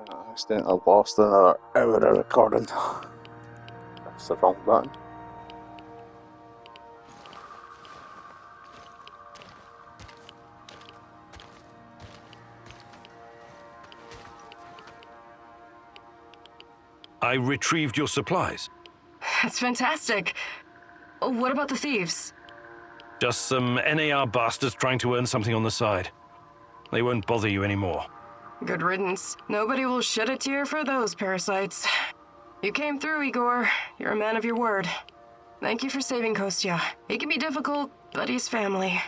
I accidentally lost another hour of recording. That's the wrong button. I retrieved your supplies. That's fantastic. What about the thieves? Just some NAR bastards trying to earn something on the side. They won't bother you anymore. Good riddance. Nobody will shed a tear for those parasites. You came through, Igor. You're a man of your word. Thank you for saving Kostya. He can be difficult, but he's family.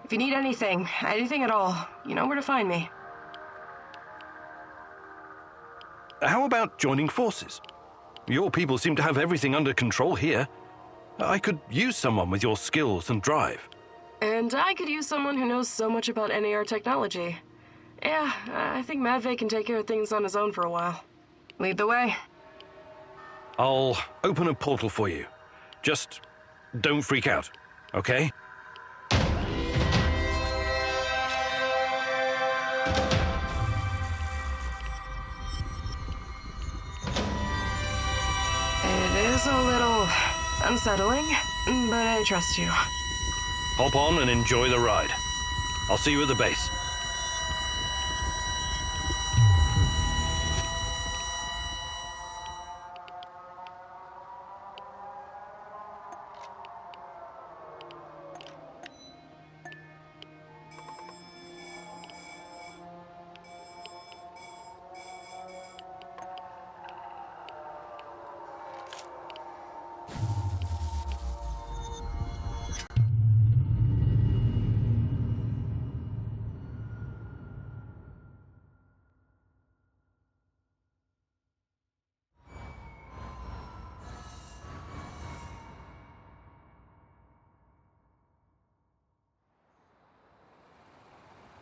If you need anything at all, you know where to find me. How about joining forces? Your people seem to have everything under control here. I could use someone with your skills and drive. And I could use someone who knows so much about NAR technology. Yeah, I think Matvey can take care of things on his own for a while. Lead the way. I'll open a portal for you. Just don't freak out, okay? It is a little unsettling, but I trust you. Hop on and enjoy the ride. I'll see you at the base.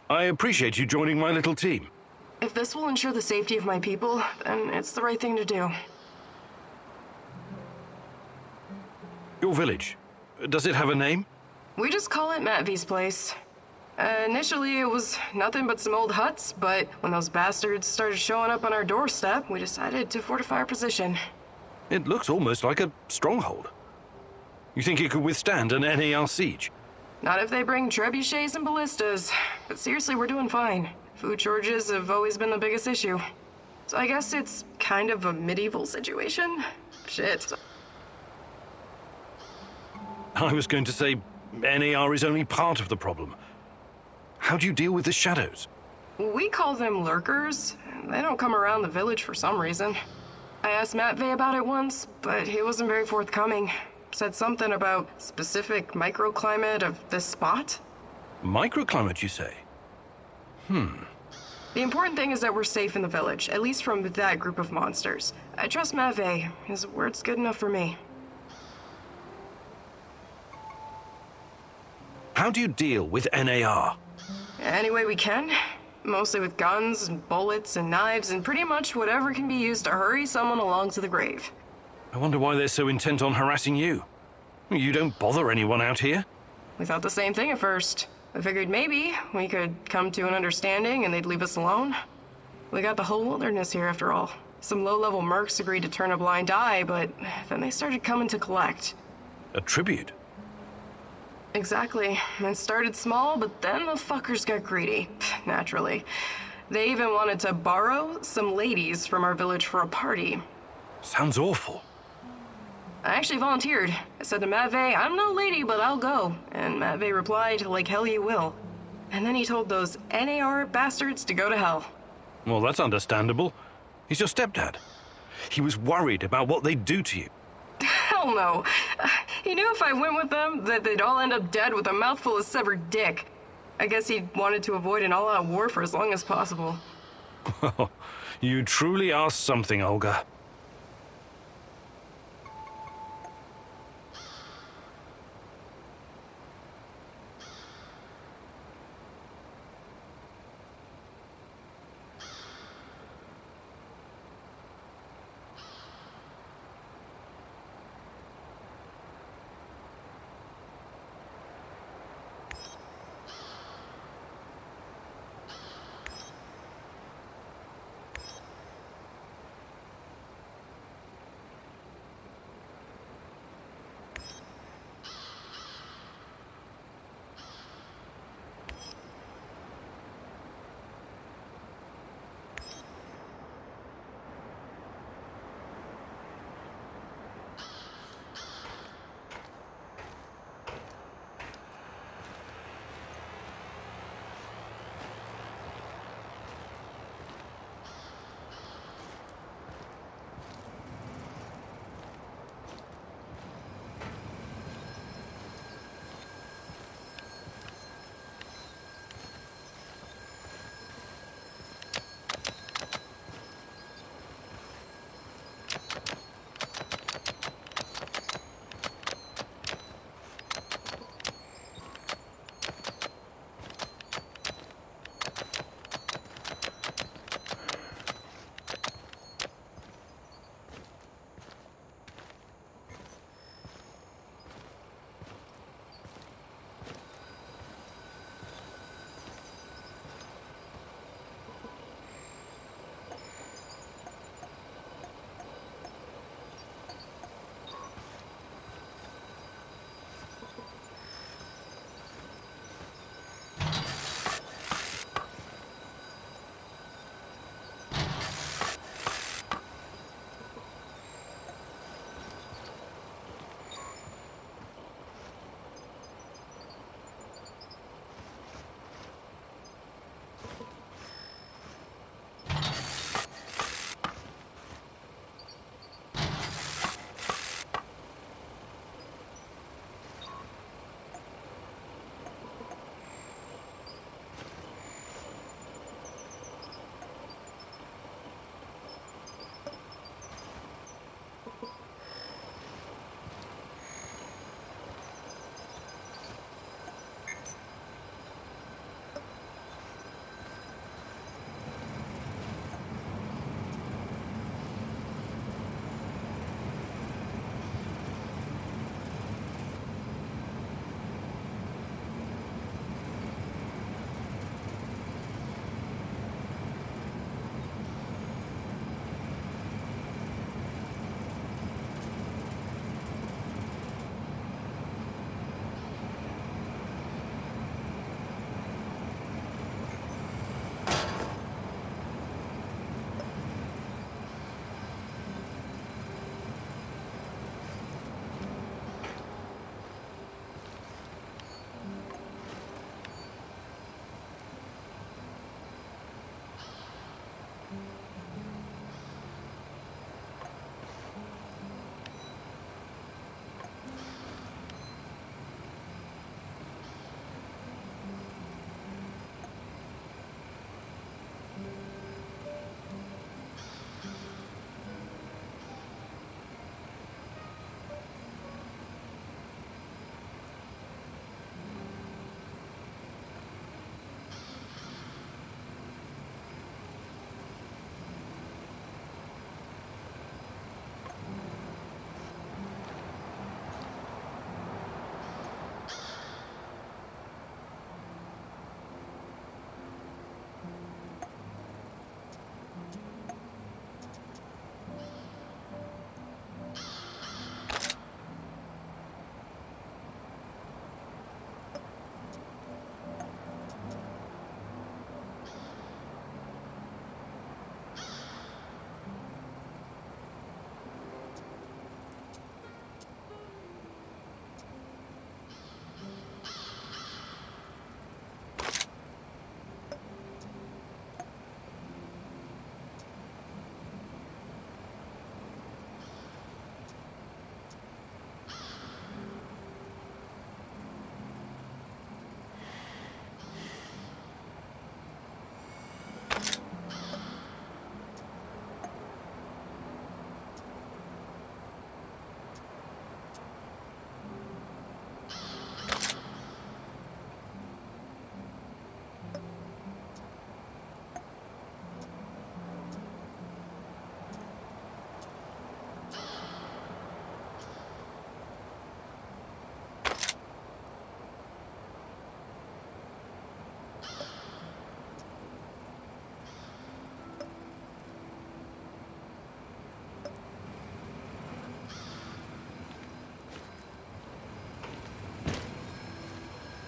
I appreciate you joining my little team. If this will ensure the safety of my people, then it's the right thing to do. Your village, does it have a name? We just call it Matvey's place. Initially, it was nothing but some old huts, but when those bastards started showing up on our doorstep, we decided to fortify our position. It looks almost like a stronghold. You think it could withstand an NAR siege? Not if they bring trebuchets and ballistas. But seriously, we're doing fine. Food shortages have always been the biggest issue. So I guess it's kind of a medieval situation? Shit. I was going to say NAR is only part of the problem. How do you deal with the shadows? We call them lurkers. They don't come around the village for some reason. I asked Matvey about it once, but he wasn't very forthcoming. Said something about specific microclimate of this spot. Microclimate, you say? The important thing is that we're safe in the village, at least from that group of monsters. I trust Matvey. His word's good enough for me. How do you deal with NAR? Any way we can. Mostly with guns and bullets and knives and pretty much whatever can be used to hurry someone along to the grave. I wonder why they're so intent on harassing you. You don't bother anyone out here? We thought the same thing at first. I figured maybe we could come to an understanding and they'd leave us alone. We got the whole wilderness here after all. Some low-level mercs agreed to turn a blind eye, but then they started coming to collect. A tribute? Exactly. It started small, but then the fuckers got greedy. Naturally. They even wanted to borrow some ladies from our village for a party. Sounds awful. I actually volunteered. I said to Matvey, I'm no lady, but I'll go. And Matvey replied, like hell you will. And then he told those NAR bastards to go to hell. Well, that's understandable. He's your stepdad. He was worried about what they'd do to you. Hell no. He knew if I went with them, that they'd all end up dead with a mouthful of severed dick. I guess he wanted to avoid an all-out war for as long as possible. You truly are something, Olga.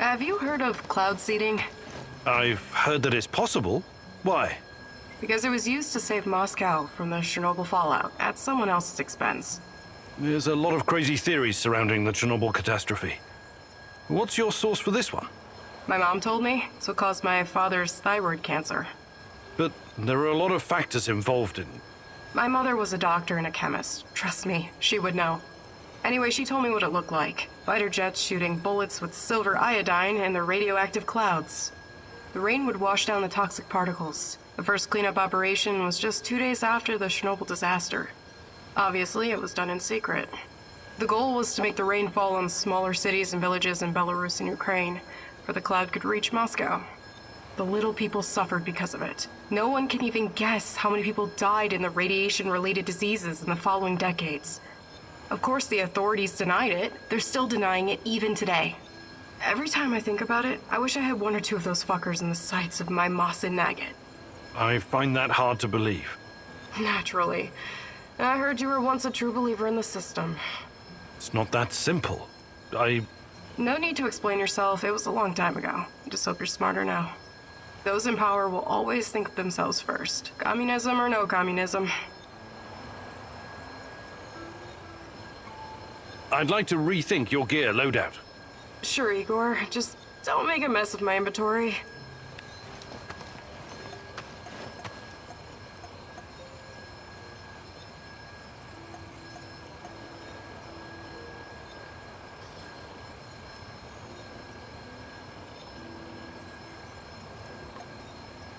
Have you heard of cloud seeding? I've heard that it's possible. Why? Because it was used to save Moscow from the Chernobyl fallout at someone else's expense. There's a lot of crazy theories surrounding the Chernobyl catastrophe. What's your source for this one? My mom told me it's what caused my father's thyroid cancer. But there are a lot of factors involved in... My mother was a doctor and a chemist. Trust me, she would know. Anyway, she told me what it looked like. Fighter jets shooting bullets with silver iodine and the radioactive clouds. The rain would wash down the toxic particles. The first cleanup operation was just 2 days after the Chernobyl disaster. Obviously, it was done in secret. The goal was to make the rain fall on smaller cities and villages in Belarus and Ukraine, where the cloud could reach Moscow. The little people suffered because of it. No one can even guess how many people died in the radiation-related diseases in the following decades. Of course, the authorities denied it. They're still denying it even today. Every time I think about it, I wish I had 1 or 2 of those fuckers in the sights of my Moss and Nugget. I find that hard to believe. Naturally. I heard you were once a true believer in the system. It's not that simple. No need to explain yourself. It was a long time ago. I just hope you're smarter now. Those in power will always think of themselves first. Communism or no communism. I'd like to rethink your gear loadout. Sure, Igor. Just don't make a mess of my inventory.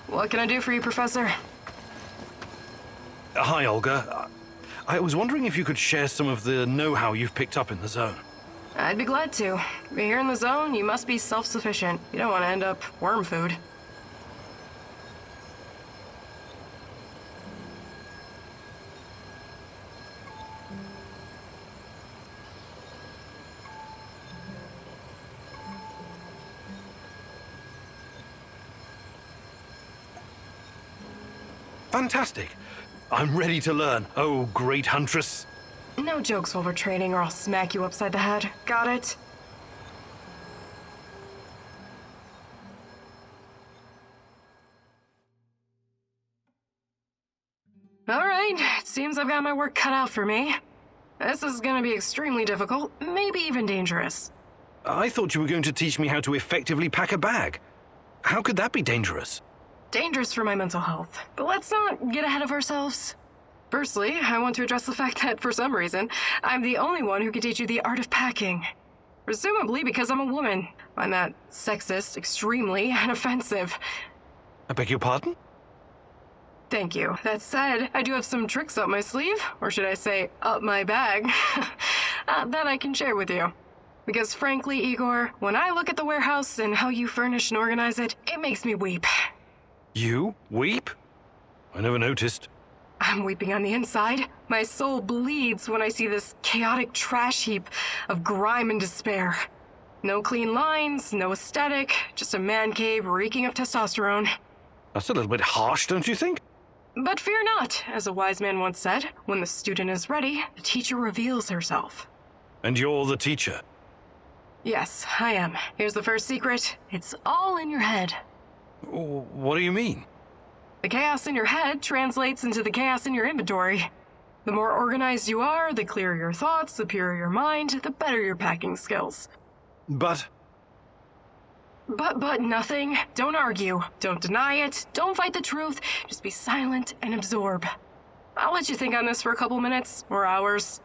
What can I do for you, Professor? Hi, Olga. I was wondering if you could share some of the know-how you've picked up in the zone. I'd be glad to. But here in the zone, you must be self-sufficient. You don't want to end up worm food. Fantastic. I'm ready to learn. Oh, great huntress. No jokes while we're training or I'll smack you upside the head. Got it? Alright, it seems I've got my work cut out for me. This is gonna be extremely difficult, maybe even dangerous. I thought you were going to teach me how to effectively pack a bag. How could that be dangerous? Dangerous for my mental health. But let's not get ahead of ourselves. Firstly, I want to address the fact that, for some reason, I'm the only one who can teach you the art of packing. Presumably because I'm a woman. I find that sexist, extremely, and offensive. I beg your pardon? Thank you. That said, I do have some tricks up my sleeve, or should I say, up my bag, that I can share with you. Because frankly, Igor, when I look at the warehouse and how you furnish and organize it, it makes me weep. You weep? I never noticed. I'm weeping on the inside. My soul bleeds when I see this chaotic trash heap of grime and despair. No clean lines, no aesthetic, just a man cave reeking of testosterone. That's a little bit harsh, don't you think? But fear not, as a wise man once said, when the student is ready, the teacher reveals herself. And you're the teacher? Yes, I am. Here's the first secret. It's all in your head. What do you mean? The chaos in your head translates into the chaos in your inventory. The more organized you are, the clearer your thoughts, the purer your mind, the better your packing skills. But nothing. Don't argue. Don't deny it. Don't fight the truth. Just be silent and absorb. I'll let you think on this for a couple minutes or hours.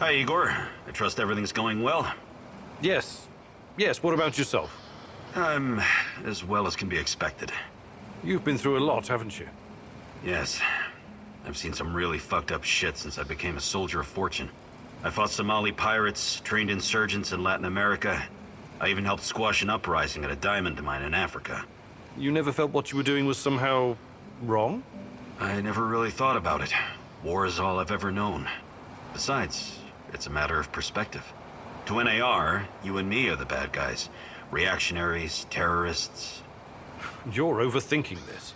Hi, Igor. I trust everything's going well. Yes. Yes, what about yourself? I'm as well as can be expected. You've been through a lot, haven't you? Yes. I've seen some really fucked up shit since I became a soldier of fortune. I fought Somali pirates, trained insurgents in Latin America. I even helped squash an uprising at a diamond mine in Africa. You never felt what you were doing was somehow wrong? I never really thought about it. War is all I've ever known. Besides, it's a matter of perspective. To NAR, you and me are the bad guys. Reactionaries, terrorists. You're overthinking this.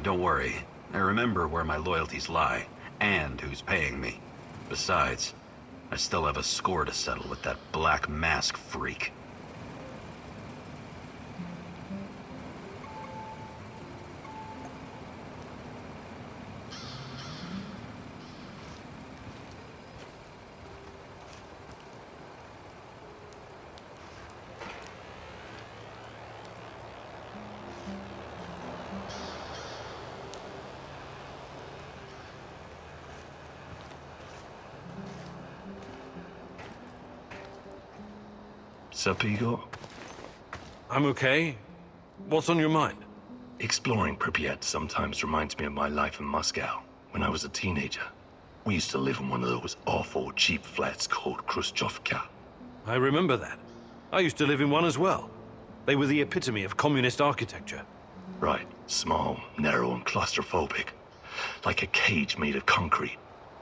Don't worry. I remember where my loyalties lie, and who's paying me. Besides, I still have a score to settle with that Black Mask freak. Sup, Igor? I'm okay. What's on your mind? Exploring Pripyat sometimes reminds me of my life in Moscow when I was a teenager. We used to live in one of those awful cheap flats called Khrushchevka. I remember that. I used to live in one as well. They were the epitome of communist architecture. Right, small, narrow, and claustrophobic. Like a cage made of concrete.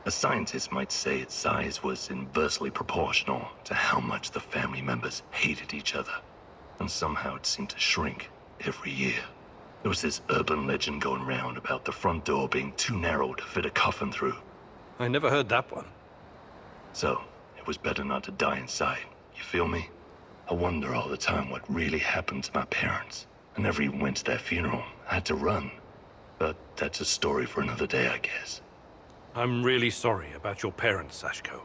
A scientist might say its size was inversely proportional to how much the family members hated each other. And somehow it seemed to shrink every year. There was this urban legend going round about the front door being too narrow to fit a coffin through. I never heard that one. So, it was better not to die inside, you feel me? I wonder all the time what really happened to my parents. I never even went to their funeral. I had to run. But that's a story for another day, I guess. I'm really sorry about your parents, Sashko.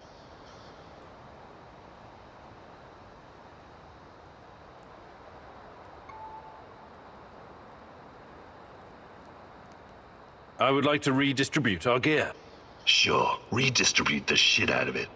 I would like to redistribute our gear. Sure, redistribute the shit out of it.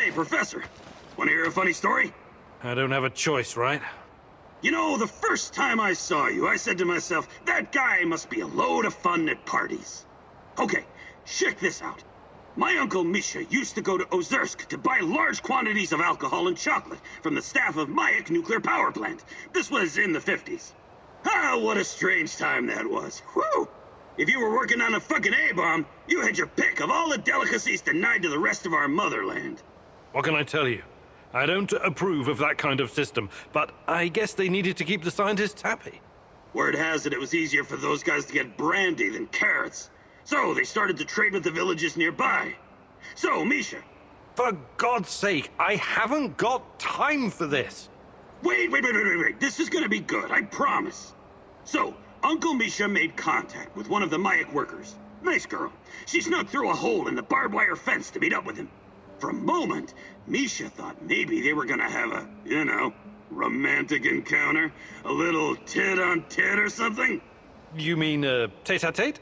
Hey, Professor! Want to hear a funny story? I don't have a choice, right? You know, the first time I saw you, I said to myself, that guy must be a load of fun at parties. Okay, check this out. My uncle Misha used to go to Ozersk to buy large quantities of alcohol and chocolate from the staff of Mayak nuclear power plant. This was in the 50s. Ah, what a strange time that was. Whew! If you were working on a fucking A-bomb, you had your pick of all the delicacies denied to the rest of our motherland. What can I tell you? I don't approve of that kind of system, but I guess they needed to keep the scientists happy. Word has it was easier for those guys to get brandy than carrots. So they started to trade with the villages nearby. So, Misha. For God's sake, I haven't got time for this. Wait. This is gonna be good, I promise. So, Uncle Misha made contact with one of the Mayak workers. Nice girl. She snuck through a hole in the barbed wire fence to meet up with him. For a moment, Misha thought maybe they were gonna have a, romantic encounter. A little tit-on-tit or something. You mean, tete-a-tete?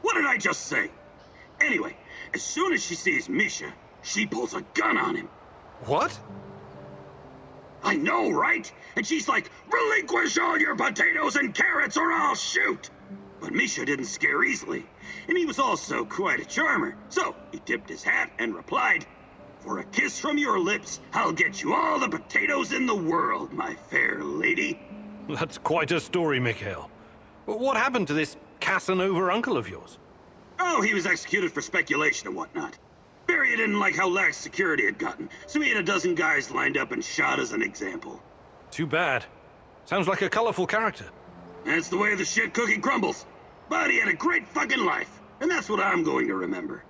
What did I just say? Anyway, as soon as she sees Misha, she pulls a gun on him. What? I know, right? And she's like, relinquish all your potatoes and carrots or I'll shoot! But Misha didn't scare easily, and he was also quite a charmer. So he tipped his hat and replied, for a kiss from your lips, I'll get you all the potatoes in the world, my fair lady. That's quite a story, Mikhail. What happened to this Casanova uncle of yours? Oh, he was executed for speculation and whatnot. Barry didn't like how lax security had gotten, so he had a dozen guys lined up and shot as an example. Too bad. Sounds like a colorful character. That's the way the shit cookie crumbles. But he had a great fucking life, and that's what I'm going to remember.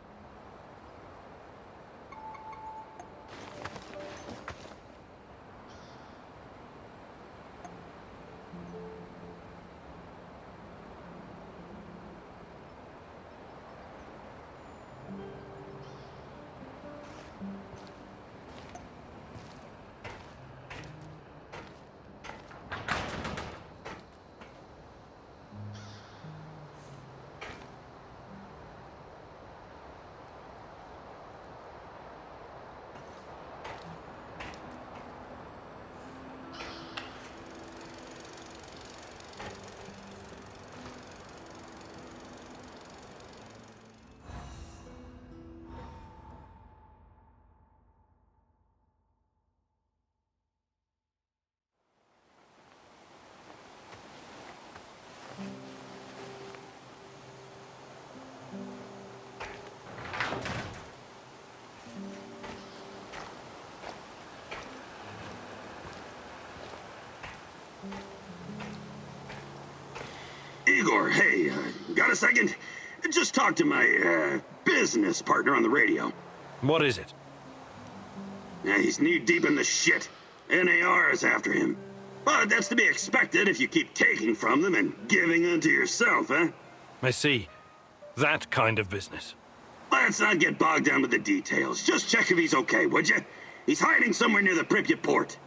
Igor, hey, got a second? Just talk to my, business partner on the radio. What is it? Yeah, he's knee-deep in the shit. NAR is after him. But that's to be expected if you keep taking from them and giving unto yourself, huh? I see. That kind of business. Let's not get bogged down with the details. Just check if he's okay, would you? He's hiding somewhere near the Pripyat port.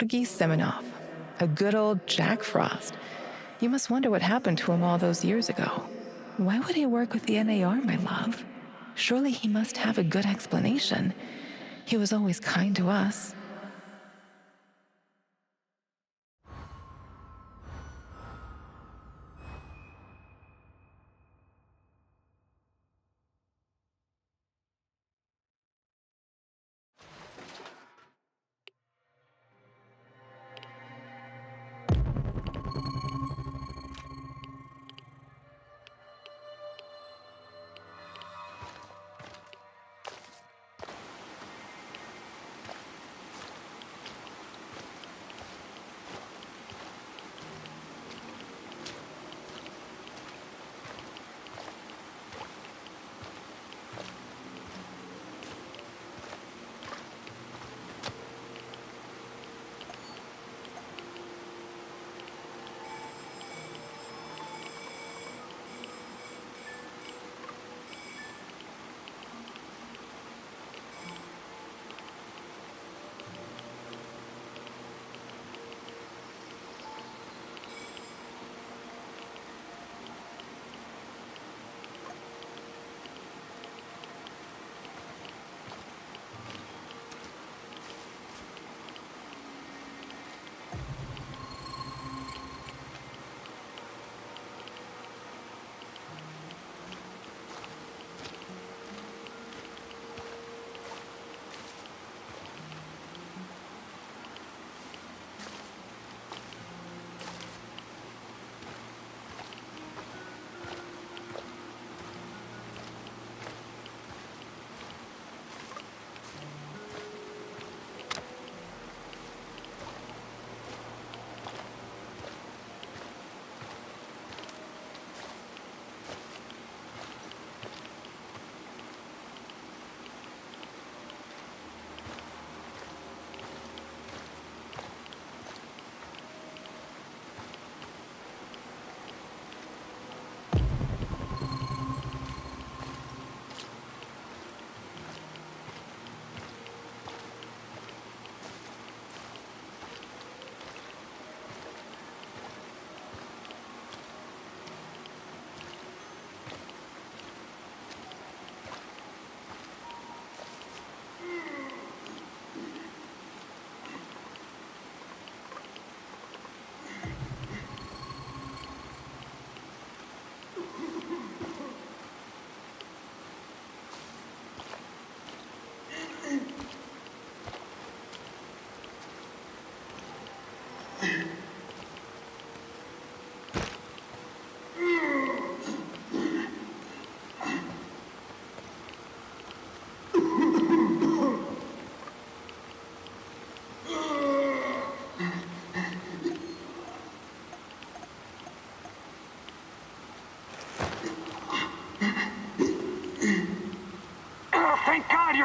Georgy Semenov, a good old Jack Frost. You must wonder what happened to him all those years ago. Why would he work with the NAR, my love? Surely he must have a good explanation. He was always kind to us.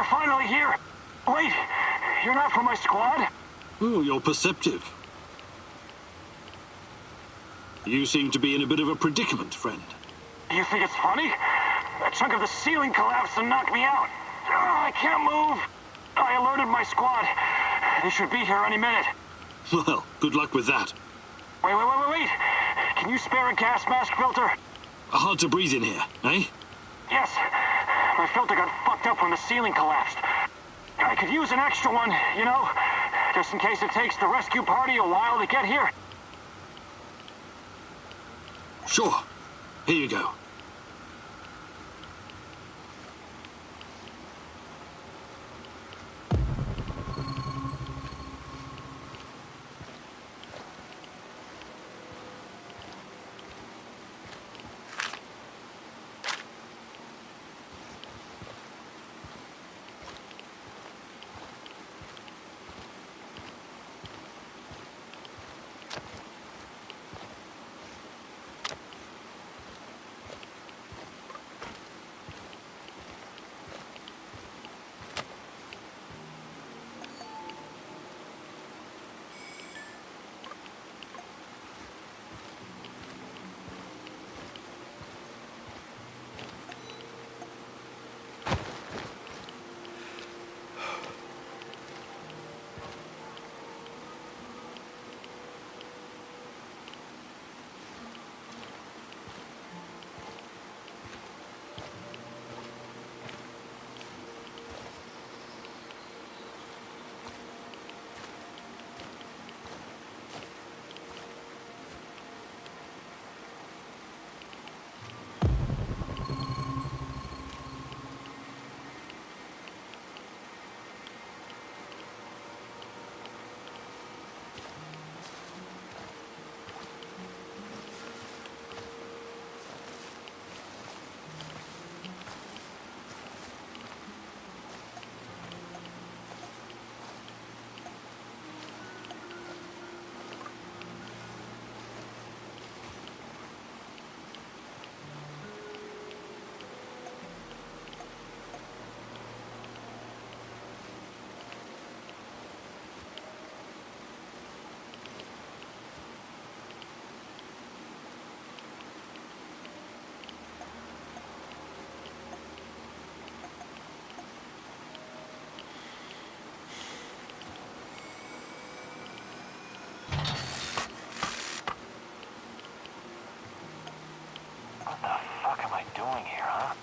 finally here. Wait, you're not from my squad? Oh, you're perceptive. You seem to be in a bit of a predicament, friend. You think it's funny? A chunk of the ceiling collapsed and knocked me out. I can't move. I alerted my squad. They should be here any minute. Well, good luck with that. Wait. Can you spare a gas mask filter? Hard to breathe in here, eh? Yes. My filter got fucked up when the ceiling collapsed. I could use an extra one, you know? Just in case it takes the rescue party a while to get here. Sure. Here you go. What the fuck am I doing here, huh?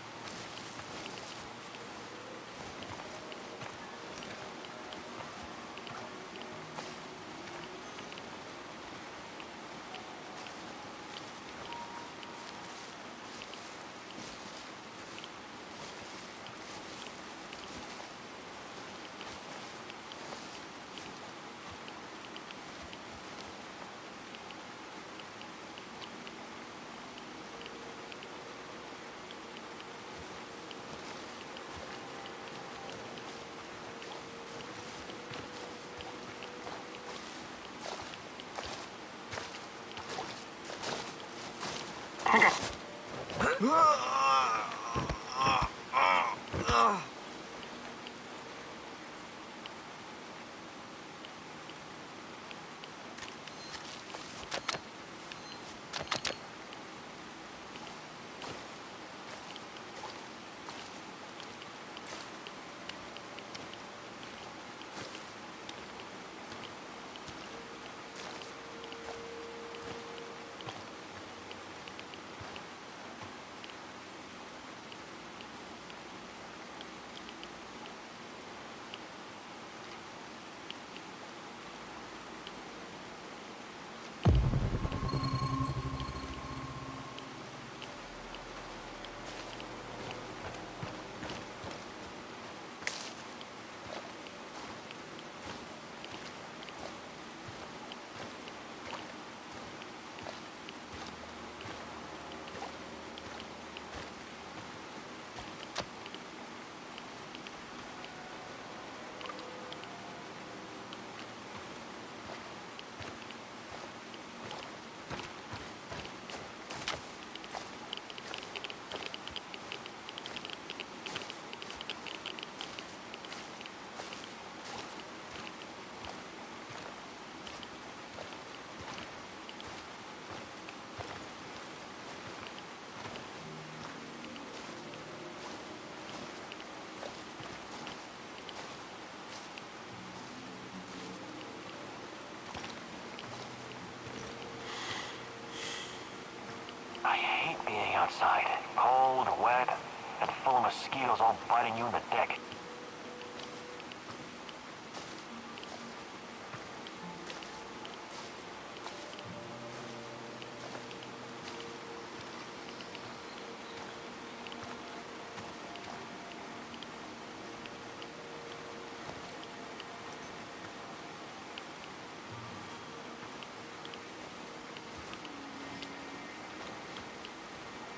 outside. Cold, wet, and full of mosquitoes all biting you in the dick.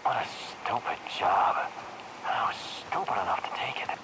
What a stupid job. I was stupid enough to take it.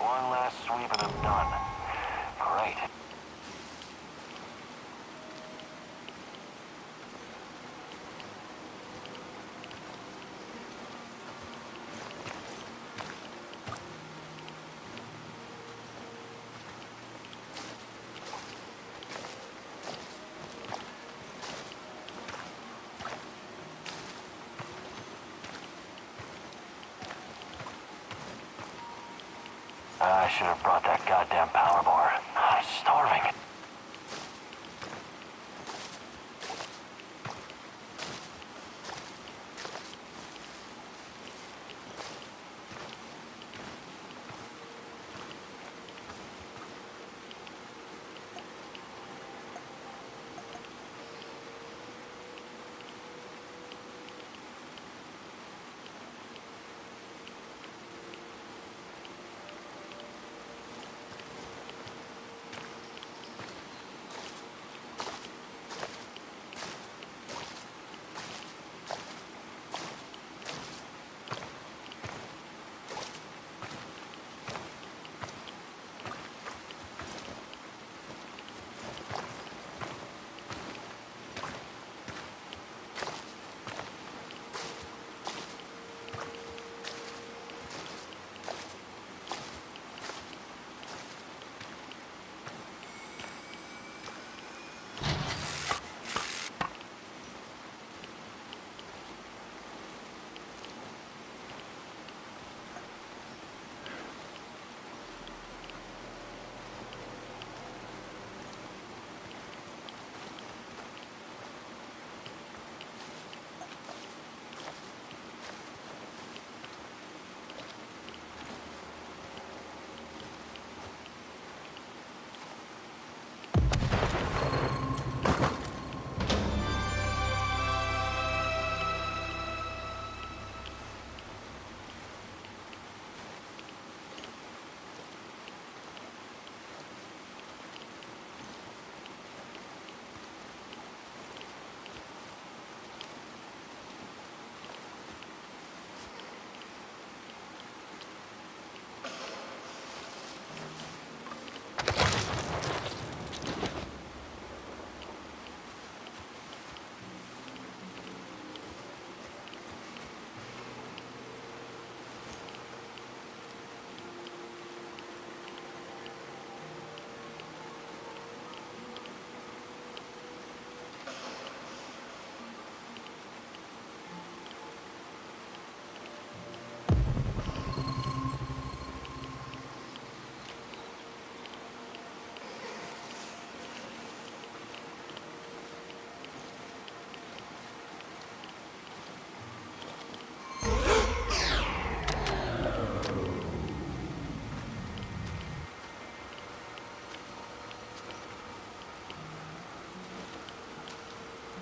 One last sweep and I'm done. Great. I should have brought that goddamn power bar. I'm starving.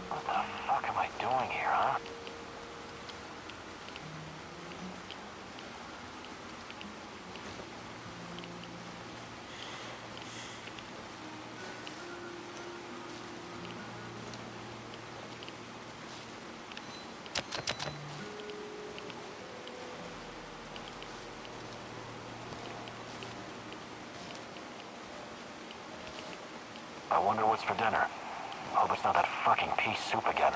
What the fuck am I doing here, huh? I wonder what's for dinner. Hope it's not that fucking pea soup again.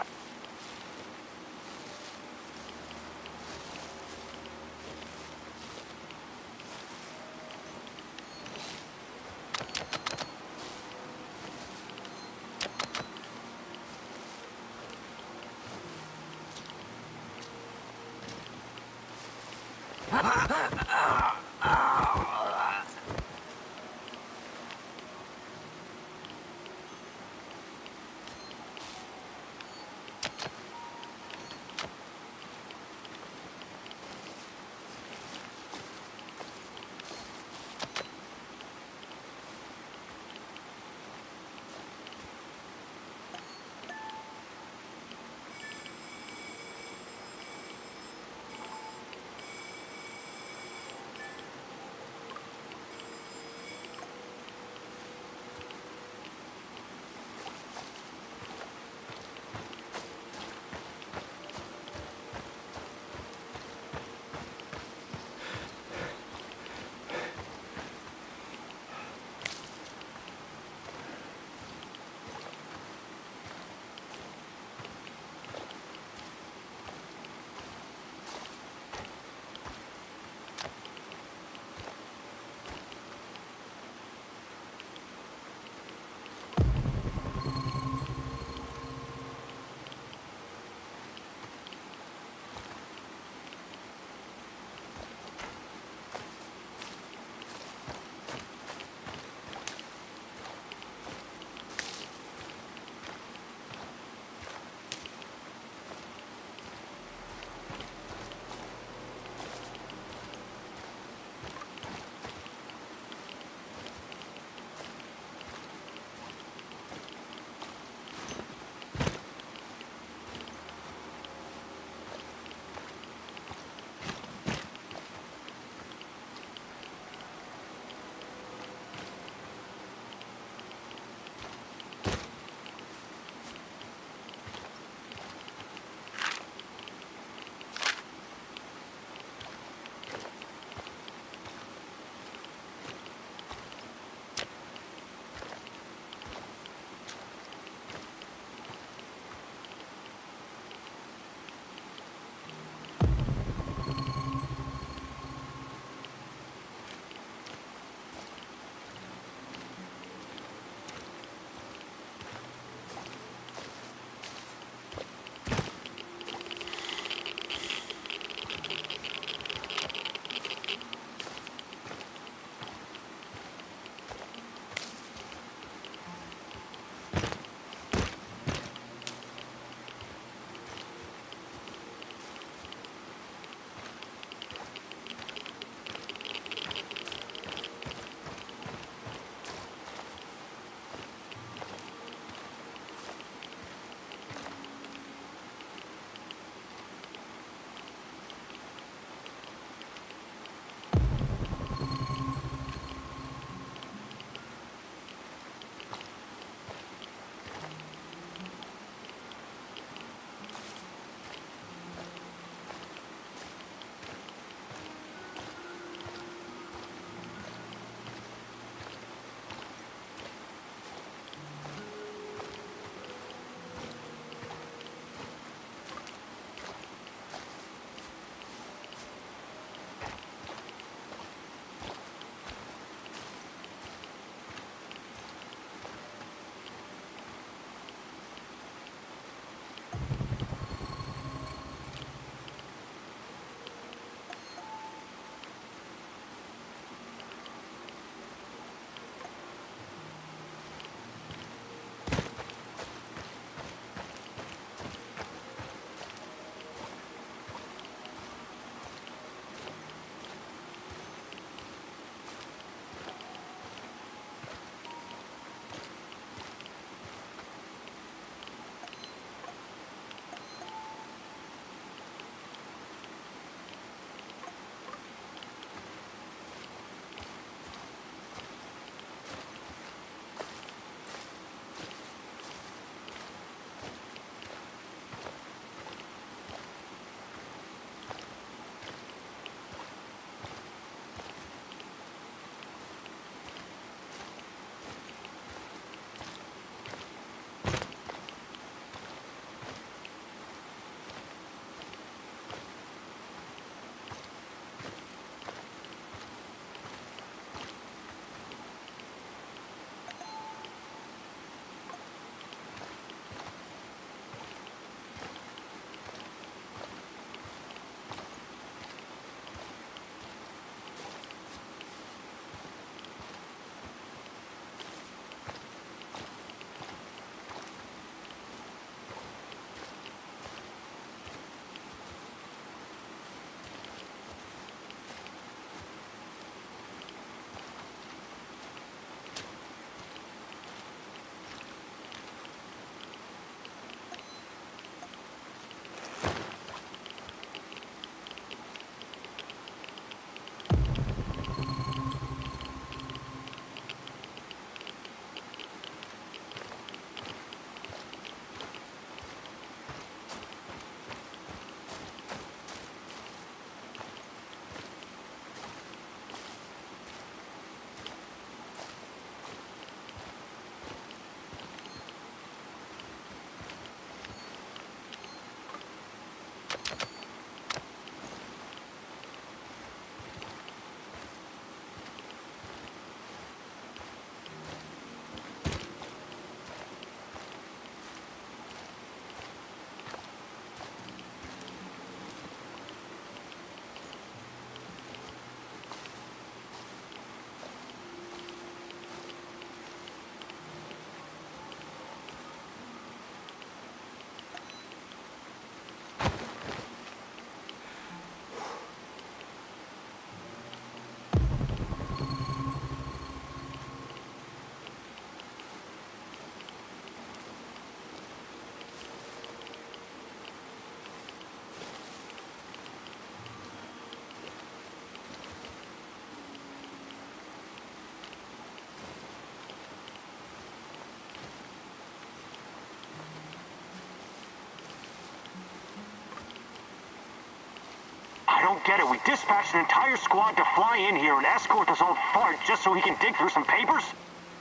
get it. We dispatched an entire squad to fly in here and escort this old fart just so he can dig through some papers?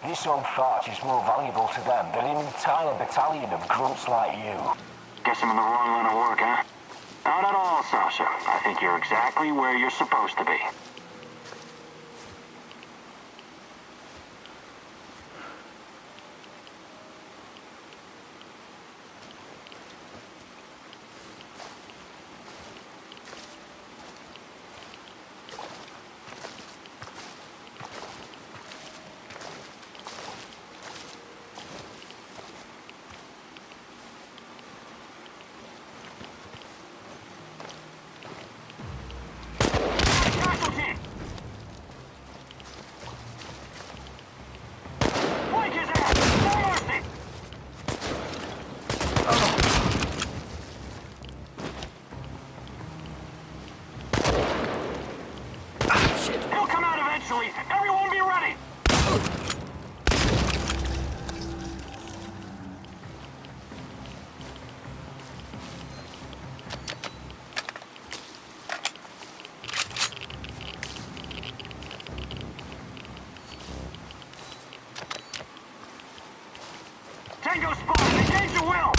This old fart is more valuable to them than an entire battalion of grunts like you. Guess I'm in the wrong line of work, huh? Not at all, Sasha. I think you're exactly where you're supposed to be. Everyone be ready! Tango spotted! Engage your will!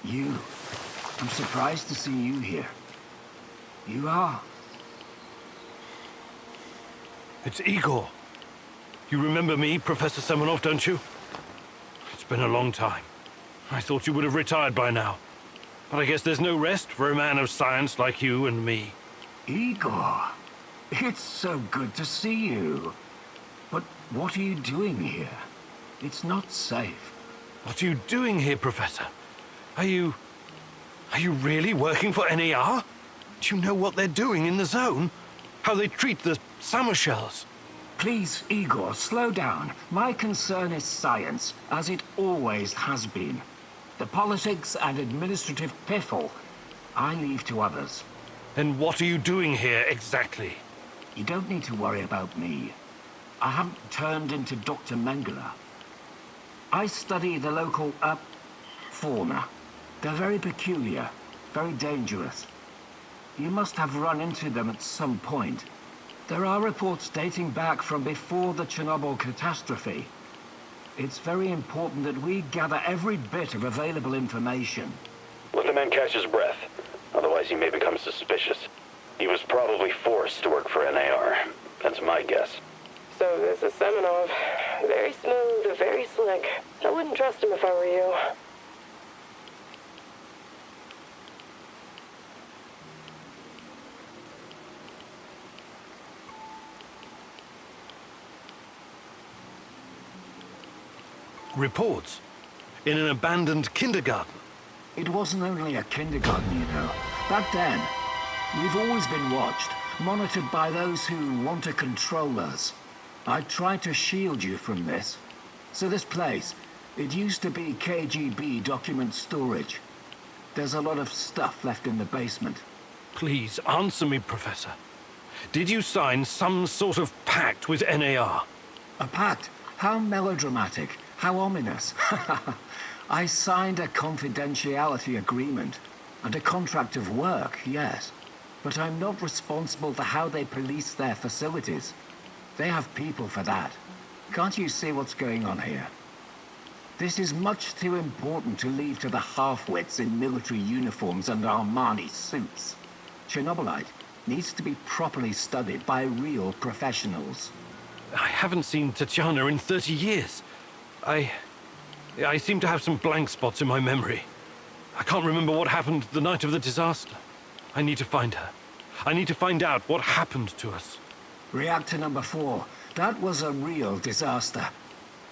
You. I'm surprised to see you here. You are. It's Igor. You remember me, Professor Semenov, don't you? It's been a long time. I thought you would have retired by now. But I guess there's no rest for a man of science like you and me. Igor, it's so good to see you. But what are you doing here? It's not safe. What are you doing here, Professor? Are you really working for NAR? Do you know what they're doing in the zone? How they treat the summer shells? Please, Igor, slow down. My concern is science, as it always has been. The politics and administrative piffle, I leave to others. Then what are you doing here exactly? You don't need to worry about me. I haven't turned into Dr. Mengele. I study the local, fauna. They're very peculiar, very dangerous. You must have run into them at some point. There are reports dating back from before the Chernobyl catastrophe. It's very important that we gather every bit of available information. Let the man catch his breath. Otherwise he may become suspicious. He was probably forced to work for NAR. That's my guess. So this is Semenov. Very smooth, very slick. I wouldn't trust him if I were you. Reports? In an abandoned kindergarten? It wasn't only a kindergarten, you know. Back then, we've always been watched, monitored by those who want to control us. I tried to shield you from this. So this place, it used to be KGB document storage. There's a lot of stuff left in the basement. Please, answer me, Professor. Did you sign some sort of pact with NAR? A pact? How melodramatic. How ominous. I signed a confidentiality agreement and a contract of work, yes. But I'm not responsible for how they police their facilities. They have people for that. Can't you see what's going on here? This is much too important to leave to the half-wits in military uniforms and Armani suits. Chernobylite needs to be properly studied by real professionals. I haven't seen Tatiana in 30 years. I seem to have some blank spots in my memory. I can't remember what happened the night of the disaster. I need to find her. I need to find out what happened to us. Reactor number 4. That was a real disaster.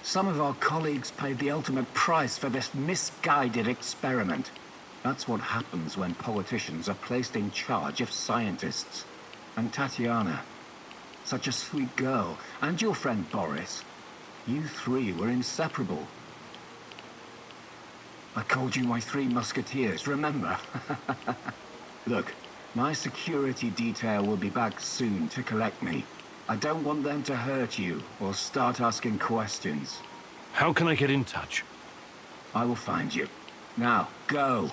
Some of our colleagues paid the ultimate price for this misguided experiment. That's what happens when politicians are placed in charge of scientists. And Tatiana, such a sweet girl, and your friend Boris, you three were inseparable. I called you my 3 musketeers, remember? Look, my security detail will be back soon to collect me. I don't want them to hurt you or start asking questions. How can I get in touch? I will find you. Now, go.